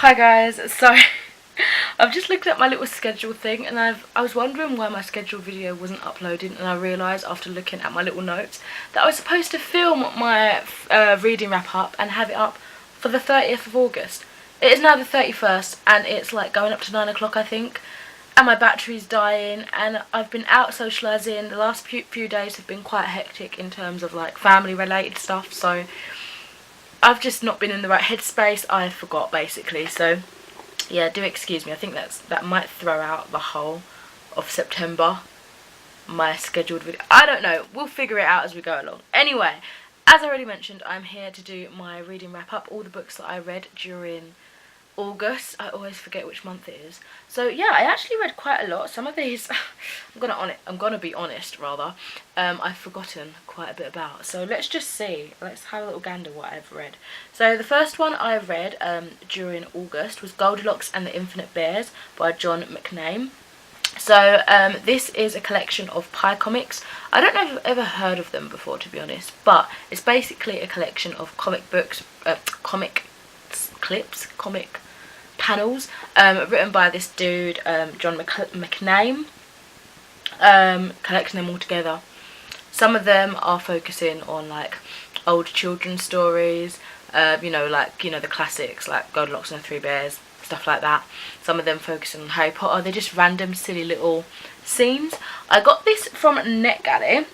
Hi guys, so I've just looked at my little schedule thing and I was wondering why my scheduled video wasn't uploading, and I realised after looking at my little notes that I was supposed to film my reading wrap up and have it up for the 30th of August. It is now the 31st and it's like going up to 9 o'clock I think, and my battery's dying and I've been out socialising. The last few days have been quite hectic in terms of like family related stuff, so I've just not been in the right headspace. I forgot basically, so yeah, do excuse me. I think that might throw out the whole of September, my scheduled video. I don't know, we'll figure it out as we go along. Anyway, as I already mentioned, I'm here to do my reading wrap up, all the books that I read during August. I always forget which month it is. So yeah, I actually read quite a lot. Some of these I'm gonna be honest rather, I've forgotten quite a bit about. So let's just see. Let's have a little gander what I've read. So the first one I read during August was Goldilocks and the Infinite Bears by John McName. So this is a collection of pie comics. I don't know if I've ever heard of them before, to be honest, but it's basically a collection of comic books, comic clips, comic panels, written by this dude, John McName, collecting them all together. Some of them are focusing on like old children's stories, the classics like Goldilocks and the Three Bears, stuff like that. Some of them focusing on Harry Potter. They're just random silly little scenes. I got this from NetGalley.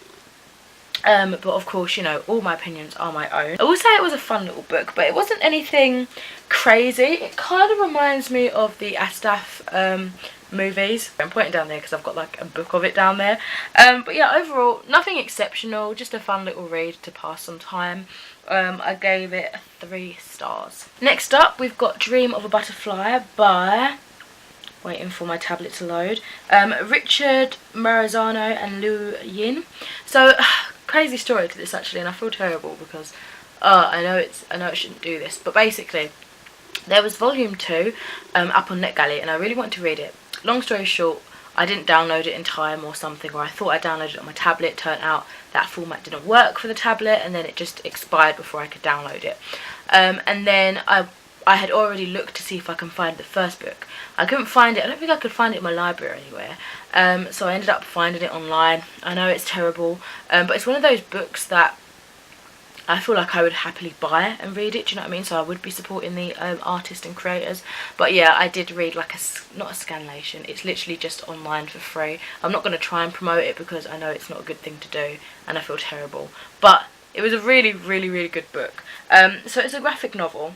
But of course, all my opinions are my own. I will say it was a fun little book, but it wasn't anything crazy. It kind of reminds me of the Astaf movies. I'm pointing down there because I've got like a book of it down there. But yeah, overall, nothing exceptional, just a fun little read to pass some time. I gave it 3 stars. Next up, we've got Dream of a Butterfly by... waiting for my tablet to load. Richard Maranzano and Liu Yin. So, crazy story to this actually, and I feel terrible because I know I shouldn't do this, but basically there was volume 2 up on NetGalley and I really wanted to read it. Long story short, I didn't download it in time or something, or I thought I downloaded it on my tablet. Turned out that format didn't work for the tablet and then it just expired before I could download it. And then I had already looked to see if I can find the first book. I couldn't find it. I don't think I could find it in my library anywhere. So I ended up finding it online. I know it's terrible, but it's one of those books that I feel like I would happily buy and read it. Do you know what I mean? So I would be supporting the artists and creators. But yeah, I did read like not a scanlation. It's literally just online for free. I'm not going to try and promote it because I know it's not a good thing to do, and I feel terrible. But it was a really, really, really good book. So it's a graphic novel.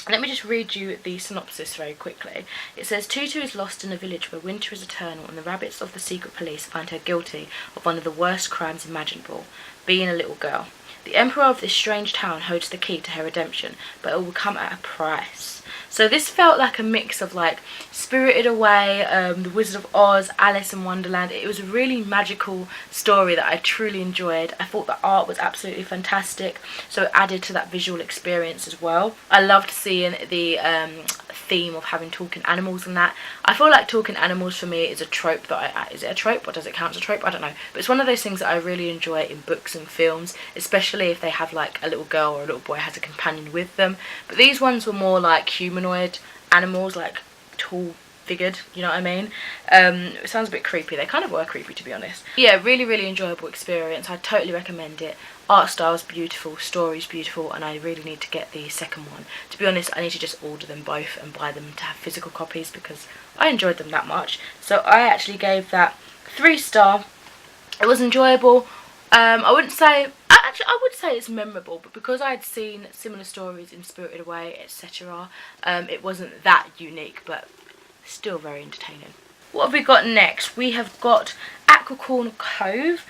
Let me just read you the synopsis very quickly. It says, Tutu is lost in a village where winter is eternal and the rabbits of the secret police find her guilty of one of the worst crimes imaginable, being a little girl. The emperor of this strange town holds the key to her redemption, but it will come at a price. So this felt like a mix of like Spirited Away, The Wizard of Oz, Alice in Wonderland. It was a really magical story that I truly enjoyed. I thought the art was absolutely fantastic, so it added to that visual experience as well. I loved seeing the theme of having talking animals and that. I feel like talking animals for me is a trope that is it a trope or does it count as a trope? I don't know. But it's one of those things that I really enjoy in books and films, especially if they have like a little girl or a little boy has a companion with them. But these ones were more like humanoid animals, like tall figured, you know what I mean? It sounds a bit creepy. They kind of were creepy, to be honest. Yeah, really, really enjoyable experience. I totally recommend it. Art style's beautiful, story's beautiful, and I really need to get the second one. To be honest, I need to just order them both and buy them to have physical copies because I enjoyed them that much. So I actually gave that 3 star. It was enjoyable. I would say it's memorable, but because I had seen similar stories in Spirited Away, etc., it wasn't that unique, but still very entertaining. What have we got next? We have got Acorn Cove.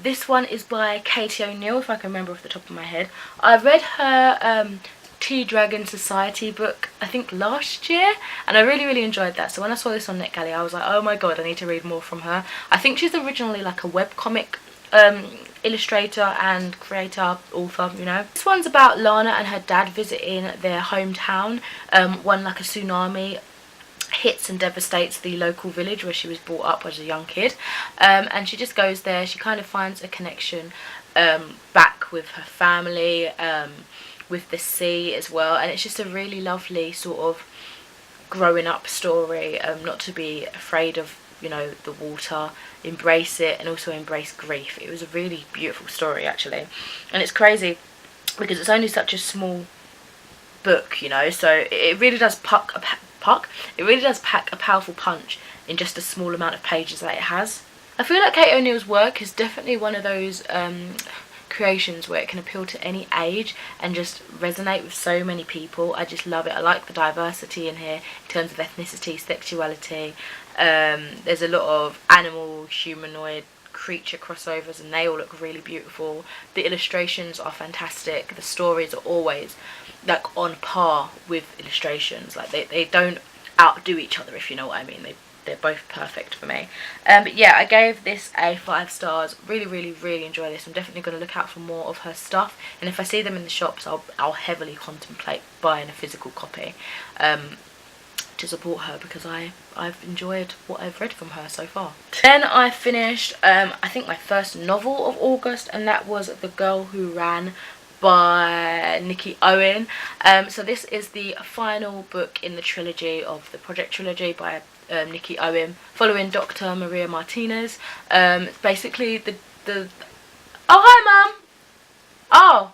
This one is by Katie O'Neill, if I can remember off the top of my head. I read her Tea Dragon Society book, I think last year, and I really, really enjoyed that. So when I saw this on NetGalley, I was like, oh my god, I need to read more from her. I think she's originally like a webcomic illustrator and creator, author, This one's about Lana and her dad visiting their hometown when like a tsunami hits and devastates the local village where she was brought up as a young kid, and she just goes there. She kind of finds a connection back with her family, with the sea as well, and it's just a really lovely sort of growing up story, not to be afraid of, you know, the water, embrace it, and also embrace grief. It was a really beautiful story actually, and it's crazy because it's only such a small book, you know, so it really does pack a powerful punch in just a small amount of pages that it has. I feel like Kate O'Neill's work is definitely one of those creations where it can appeal to any age and just resonate with so many people. I just love it. I like the diversity in here in terms of ethnicity, sexuality. There's a lot of animal, humanoid, creature crossovers, and they all look really beautiful. The illustrations are fantastic. The stories are always like on par with illustrations. Like they don't outdo each other, if you know what I mean. They're both perfect for me. But yeah, I gave this a 5 stars. Really enjoy this. I'm definitely going to look out for more of her stuff, and if I see them in the shops, I'll heavily contemplate buying a physical copy to support her, because I've enjoyed what I've read from her so far. Then I finished I think my first novel of August, and that was The Girl Who Ran by Nikki Owen. So this is the final book in the trilogy of the Project Trilogy by Nikki Owen, following Dr. Maria Martinez. Basically the oh, hi Mum. Oh,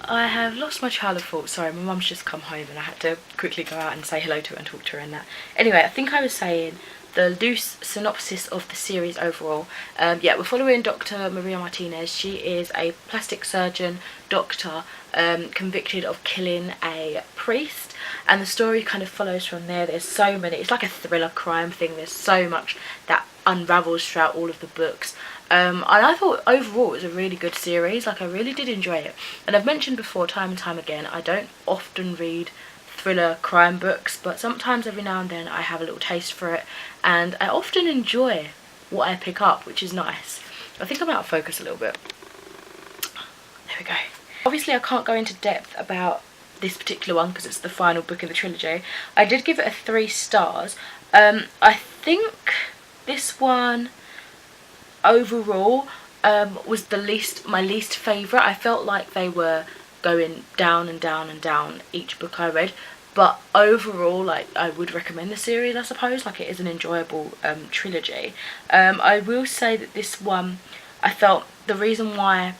I have lost my train of thought. Sorry, my mum's just come home and I had to quickly go out and say hello to her and talk to her and that. Anyway, I think I was saying the loose synopsis of the series overall. Yeah, we're following Dr. Maria Martinez. She is a plastic surgeon doctor convicted of killing a priest, and the story kind of follows from there. There's so many, it's like a thriller crime thing. There's so much that unravels throughout all of the books. And I thought overall it was a really good series. Like, I really did enjoy it. And I've mentioned before time and time again, I don't often read thriller crime books, but sometimes every now and then I have a little taste for it, and I often enjoy what I pick up, which is nice. I think I'm out of focus a little bit. There we go. Obviously I can't go into depth about this particular one because it's the final book in the trilogy. I did give it a 3 stars. I think this one overall was my least favourite. I felt like they were going down and down and down each book I read, but overall, like, I would recommend the series, I suppose. Like, it is an enjoyable trilogy. I will say that this one, I felt the reason why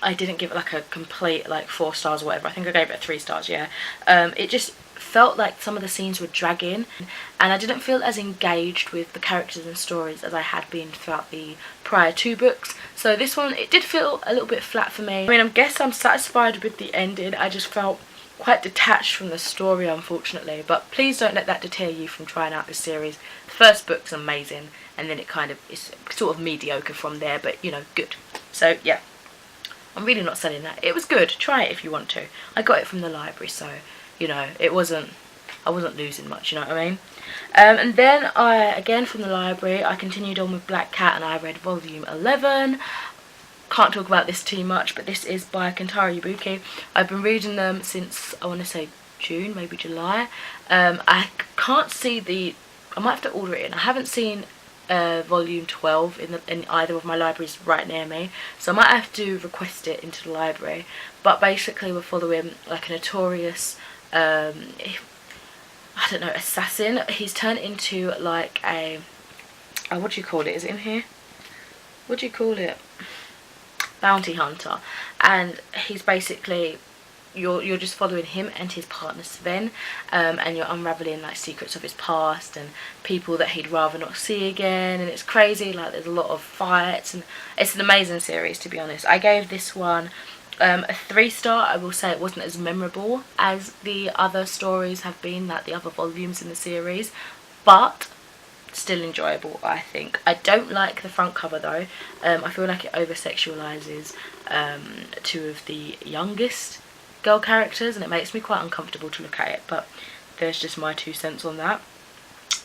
I didn't give it like a complete like 4 stars or whatever, I think I gave it 3 stars, yeah, it just felt like some of the scenes were dragging, and I didn't feel as engaged with the characters and stories as I had been throughout the prior 2 books. So this one, it did feel a little bit flat for me. I mean, I guess I'm satisfied with the ending. I just felt quite detached from the story, unfortunately, but please don't let that deter you from trying out this series. The first book's amazing, and then it kind of is sort of mediocre from there, but you know, good. So yeah, I'm really not selling that. It was good. Try it if you want to. I got it from the library, so you know, I wasn't losing much, you know what I mean? And then again from the library, I continued on with Black Cat, and I read volume 11. Can't talk about this too much, but this is by Kentaro Yubuki. I've been reading them since, I want to say June, maybe July. I can't see I might have to order it in. I haven't seen volume 12 in either of my libraries right near me, so I might have to request it into the library. But basically we're following like a notorious I don't know, assassin. He's turned into like a what do you call it? Is it in here? What do you call it? Bounty hunter. And he's basically, you're just following him and his partner Sven, and you're unraveling like secrets of his past and people that he'd rather not see again, and it's crazy. Like, there's a lot of fights, and it's an amazing series, to be honest. I gave this one a 3 star. I will say it wasn't as memorable as the other stories have been, like the other volumes in the series, but still enjoyable, I think. I don't like the front cover though. I feel like it over sexualizes 2 of the youngest girl characters, and it makes me quite uncomfortable to look at it, but there's just my 2 cents on that.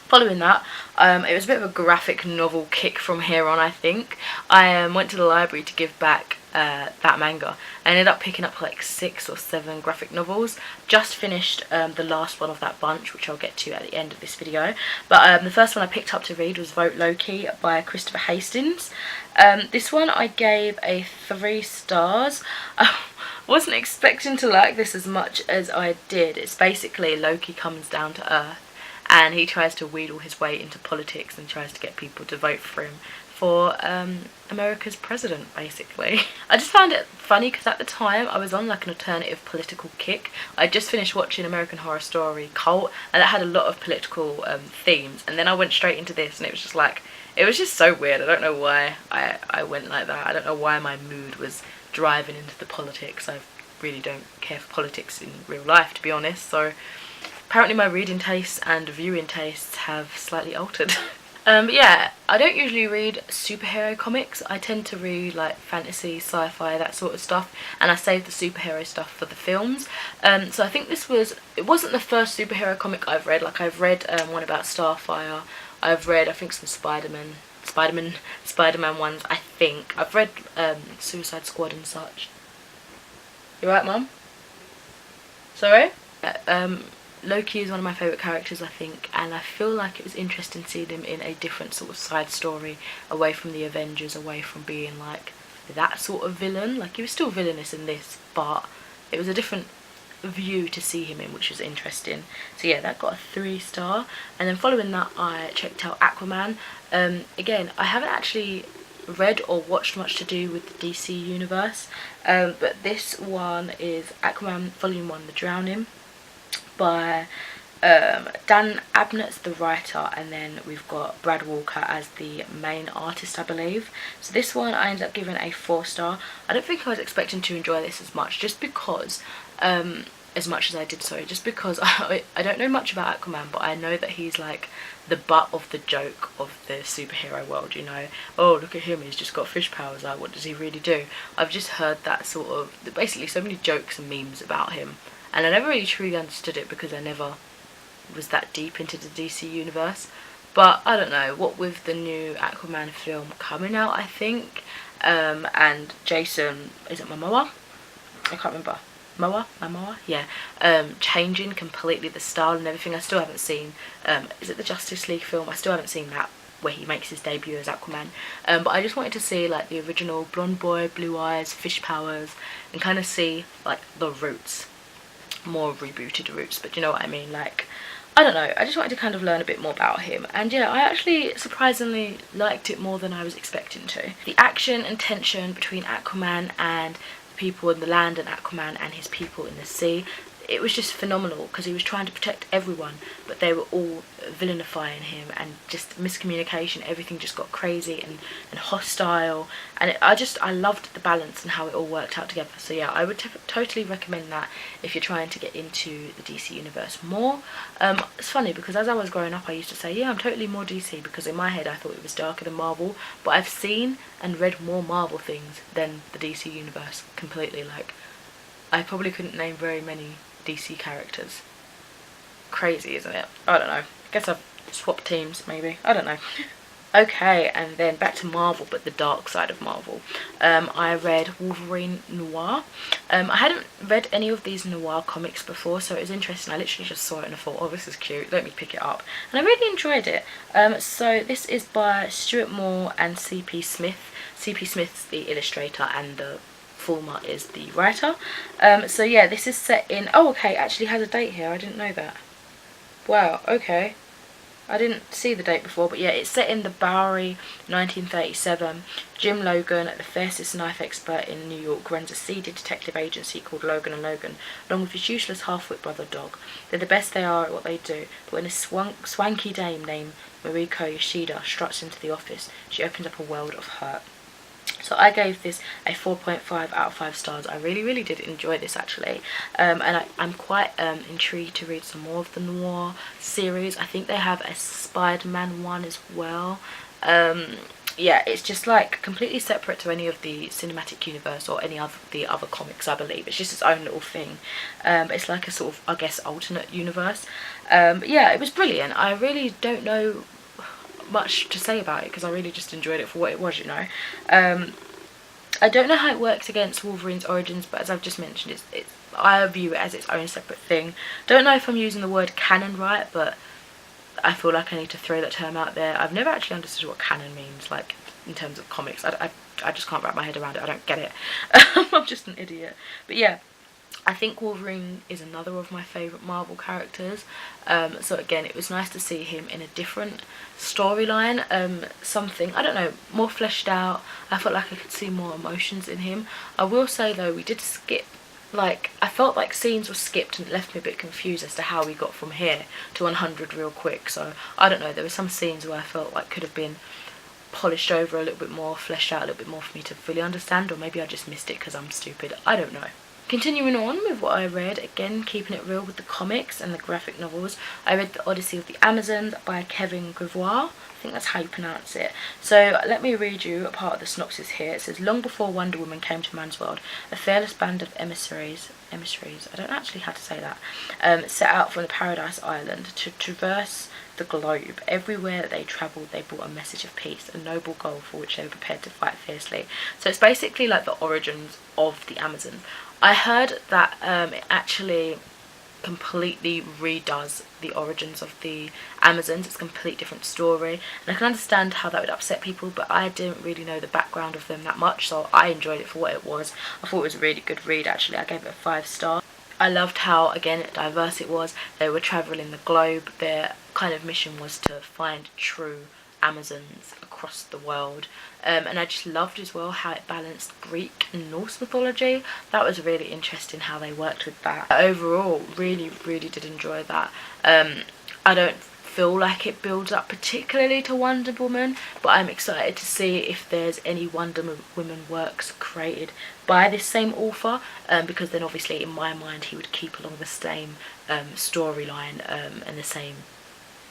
Following that, it was a bit of a graphic novel kick from here on, I think. I went to the library to give back that manga. I ended up picking up like 6 or 7 graphic novels. Just finished the last one of that bunch, which I'll get to at the end of this video. But the first one I picked up to read was Vote Loki by Christopher Hastings. This one I gave a 3 stars. I wasn't expecting to like this as much as I did. It's basically Loki comes down to Earth and he tries to wheedle his way into politics and tries to get people to vote for him for America's president, basically. I just found it funny because at the time I was on like an alternative political kick. I just finished watching American Horror Story Cult, and that had a lot of political themes, and then I went straight into this, and it was just like, it was just so weird. I don't know why I went like that. I don't know why my mood was driving into the politics. I really don't care for politics in real life, to be honest, so apparently my reading tastes and viewing tastes have slightly altered. But yeah, I don't usually read superhero comics. I tend to read like fantasy, sci-fi, that sort of stuff, and I save the superhero stuff for the films. So I think it wasn't the first superhero comic I've read. Like I've read one about Starfire. I've read, I think, some Spider-Man ones, I think. I've read Suicide Squad and such. You right, Mum? Sorry? Loki is one of my favourite characters, I think, and I feel like it was interesting seeing him in a different sort of side story, away from the Avengers, away from being like that sort of villain. Like he was still villainous in this, but it was a different view to see him in, which was interesting. So yeah, that got a 3 star. And then following that, I checked out Aquaman. Again, I haven't actually read or watched much to do with the DC universe, but this one is Aquaman Volume 1, The Drowning, by Dan Abnett's the writer, and then we've got Brad Walker as the main artist, I believe. So this one I ended up giving a 4 star. I don't think I was expecting to enjoy this as much, just because just because I don't know much about Aquaman, but I know that he's like the butt of the joke of the superhero world, you know. Oh, look at him, he's just got fish powers, like what does he really do? I've just heard that sort of, basically so many jokes and memes about him, and I never really truly understood it because I never was that deep into the DC universe. But I don't know, what with the new Aquaman film coming out, I think, and Jason, is it Momoa? I can't remember. Momoa? Yeah. Changing completely the style and everything. I still haven't seen, is it the Justice League film? I still haven't seen that, where he makes his debut as Aquaman. But I just wanted to see like the original blonde boy, blue eyes, fish powers, and kind of see like the roots, more rebooted roots, but you know what I mean, like, I don't know, I just wanted to kind of learn a bit more about him, and yeah, I actually surprisingly liked it more than I was expecting to. The action and tension between Aquaman and people in the land and Aquaman and his people in the sea, it was just phenomenal, because he was trying to protect everyone, but they were all villainifying him, and just miscommunication, everything just got crazy and hostile, and I loved the balance and how it all worked out together. So yeah, I would totally recommend that if you're trying to get into the DC universe more. It's funny because as I was growing up I used to say, yeah, I'm totally more DC, because in my head I thought it was darker than Marvel, but I've seen and read more Marvel things than the DC universe completely. Like, I probably couldn't name very many DC characters. Crazy, isn't it? I don't know. I guess I've swapped teams, maybe. I don't know. Okay, and then back to Marvel, but the dark side of Marvel. I read Wolverine Noir. I hadn't read any of these noir comics before, so it was interesting. I literally just saw it and I thought, oh, this is cute, let me pick it up. And I really enjoyed it. So this is by Stuart Moore and C.P. Smith. C.P. Smith's the illustrator and the Fulmer is the writer. So yeah, this is set in, oh okay, it actually has a date here, I didn't know that. Wow, okay. I didn't see the date before, but yeah, it's set in the Bowery, 1937. Jim Logan, the fiercest knife expert in New York, runs a seedy detective agency called Logan & Logan, along with his useless half-wit brother Dog. They're the best they are at what they do, but when a swanky dame named Mariko Yoshida struts into the office, she opens up a world of hurt. So I gave this a 4.5 out of 5 stars. I really did enjoy this actually, and I'm quite intrigued to read some more of the noir series. I think they have a Spider-Man one as well. yeah, it's just like completely separate to any of the cinematic universe or any of the other comics, I believe. It's just its own little thing. It's like a sort of, I guess, alternate universe. But yeah, it was brilliant. I really don't know much to say about it because I really just enjoyed it for what it was, you know. I don't know how it works against Wolverine's origins, but as I've just mentioned, I view it as its own separate thing. Don't know if I'm using the word canon right, but I feel like I need to throw that term out there. I've never actually understood what canon means, like, in terms of comics. I just can't wrap my head around it. I don't get it. I'm just an idiot. But yeah, I think Wolverine is another of my favourite Marvel characters. So again, it was nice to see him in a different storyline. Something, I don't know, more fleshed out. I felt like I could see more emotions in him. I will say though, we did skip, like, I felt like scenes were skipped and it left me a bit confused as to how we got from here to 100 real quick. So I don't know, there were some scenes where I felt like could have been polished over a little bit more, fleshed out a little bit more for me to fully understand, or maybe I just missed it because I'm stupid. I don't know. Continuing on with what I read, again keeping it real with the comics and the graphic novels, I read The Odyssey of the Amazons by Kevin Gravois. I think that's how you pronounce it. So let me read you a part of the synopsis here. It says, long before Wonder Woman came to man's world, a fearless band of emissaries, I don't actually know how to say that, set out from the Paradise Island to traverse the globe. Everywhere that they travelled, they brought a message of peace, a noble goal for which they were prepared to fight fiercely. So it's basically like the origins of the Amazon. I heard that it actually completely redoes the origins of the Amazons. It's a complete different story, and I can understand how that would upset people, but I didn't really know the background of them that much, so I enjoyed it for what it was. I thought it was a really good read actually. I gave it a 5 star. I loved how, again, diverse it was. They were travelling the globe. Their kind of mission was to find true Amazons across the world, and I just loved as well how it balanced Greek and Norse mythology. That was really interesting how they worked with that. Overall, really did enjoy that. I don't feel like it builds up particularly to Wonder Woman, but I'm excited to see if there's any Wonder Woman works created by this same author, because then obviously in my mind he would keep along the same storyline and the same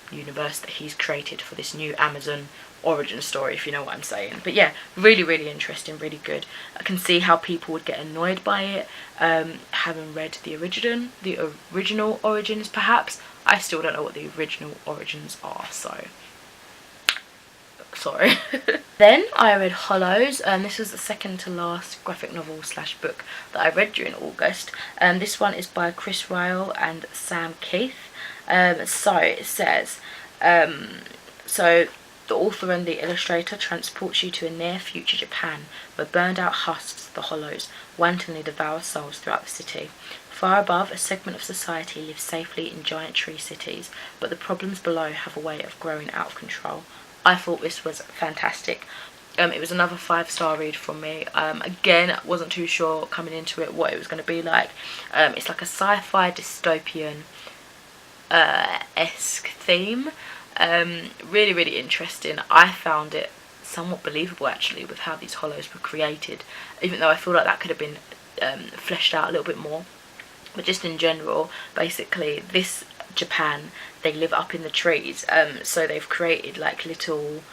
universe that he's created for this new Amazon origin story, if you know what I'm saying. But yeah, really interesting, really good. I can see how people would get annoyed by it, having read the original origins perhaps. I still don't know what the original origins are, so sorry. Then I read Hollows, and this was the second to last graphic novel / book that I read during August. This one is by Chris Ryall and Sam Keith. So it says, so the author and the illustrator transports you to a near future Japan where burned out husks, the Hollows, wantonly devour souls throughout the city. Far above, a segment of society lives safely in giant tree cities, but the problems below have a way of growing out of control. I thought this was fantastic. It was another 5-star read from me. Again, I wasn't too sure coming into it what it was going to be like. It's like a sci-fi dystopian esque theme. Really interesting. I found it somewhat believable actually with how these hollows were created, even though I feel like that could have been fleshed out a little bit more. But just in general, basically this Japan, they live up in the trees, so they've created like little,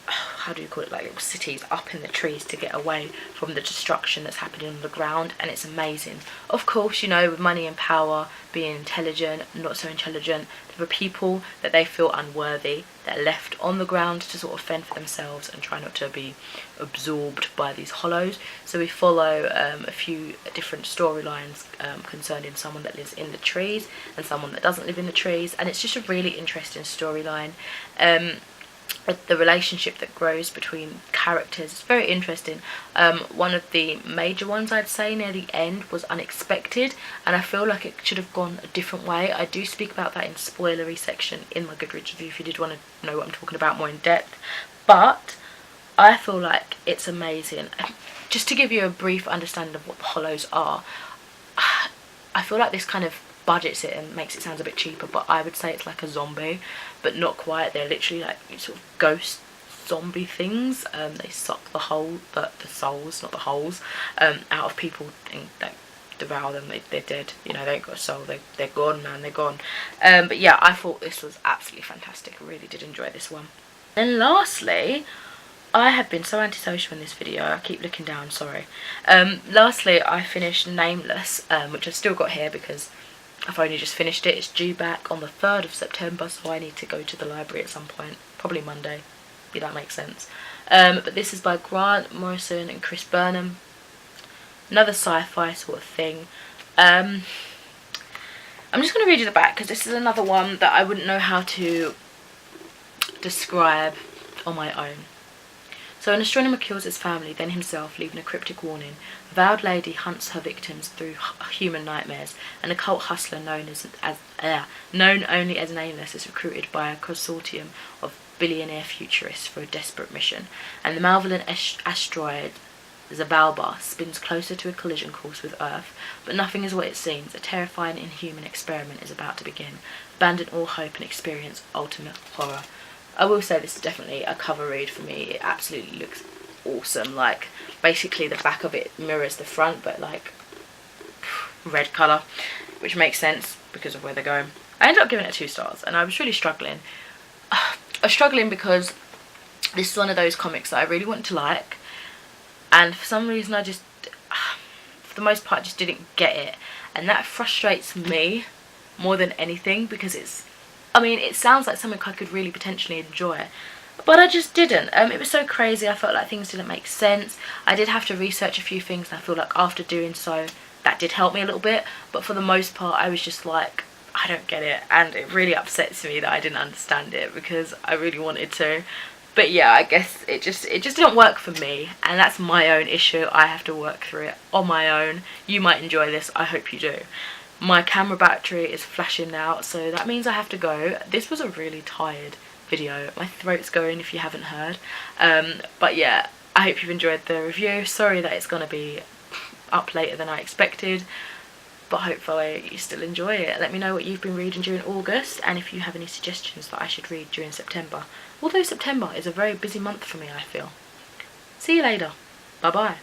how do you call it, like little cities up in the trees to get away from the destruction that's happening on the ground, and it's amazing. Of course, you know, with money and power, being intelligent, not so intelligent, there are people that they feel unworthy, that are left on the ground to sort of fend for themselves and try not to be absorbed by these hollows. So we follow a few different storylines concerning someone that lives in the trees and someone that doesn't live in the trees, and it's just a really interesting storyline. The relationship that grows between characters, it's very interesting. One of the major ones I'd say near the end was unexpected, and I feel like it should have gone a different way. I do speak about that in spoilery section in my Goodreads review if you did want to know what I'm talking about more in depth, but I feel like it's amazing. Just to give you a brief understanding of what the hollows are, I feel like this kind of budgets it and makes it sound a bit cheaper, but I would say it's like a zombie, but not quite. They're literally like sort of ghost zombie things. They suck the souls, not the holes, out of people and like devour them. They're dead, you know, they ain't got a soul, they're gone, man, they're gone. But yeah, I thought this was absolutely fantastic. I really did enjoy this one. Then lastly, I have been so antisocial in this video. I keep looking down, sorry. Lastly, I finished Nameless, which I've still got here because I've only just finished it. It's due back on the 3rd of September, so I need to go to the library at some point. Probably Monday, if that makes sense. But this is by Grant Morrison and Chris Burnham. Another sci-fi sort of thing. I'm just going to read you the back because this is another one that I wouldn't know how to describe on my own. So an astronomer kills his family, then himself, leaving a cryptic warning. A vowed lady hunts her victims through human nightmares. An occult hustler known only as Nameless is recruited by a consortium of billionaire futurists for a desperate mission. And the malevolent asteroid Zabalba spins closer to a collision course with Earth, but nothing is what it seems. A terrifying inhuman experiment is about to begin. Abandon all hope and experience ultimate horror. I will say this is definitely a cover read for me. It absolutely looks awesome. Like, basically the back of it mirrors the front, but like red colour, which makes sense because of where they're going. I ended up giving it 2 stars, and I was really struggling. I was struggling because this is one of those comics that I really wanted to like, and for some reason I just, for the most part, just didn't get it, and that frustrates me more than anything because it sounds like something I could really potentially enjoy, but I just didn't. It was so crazy. I felt like things didn't make sense. I did have to research a few things, and I feel like after doing so, that did help me a little bit, but for the most part, I was just like, I don't get it, and it really upsets me that I didn't understand it because I really wanted to. But yeah, I guess it just didn't work for me, and that's my own issue. I have to work through it on my own. You might enjoy this. I hope you do. My camera battery is flashing now, so that means I have to go. This was a really tired video. My throat's going if you haven't heard. But yeah, I hope you've enjoyed the review. Sorry that it's going to be up later than I expected, but hopefully you still enjoy it. Let me know what you've been reading during August, and if you have any suggestions that I should read during September. Although September is a very busy month for me, I feel. See you later. Bye bye.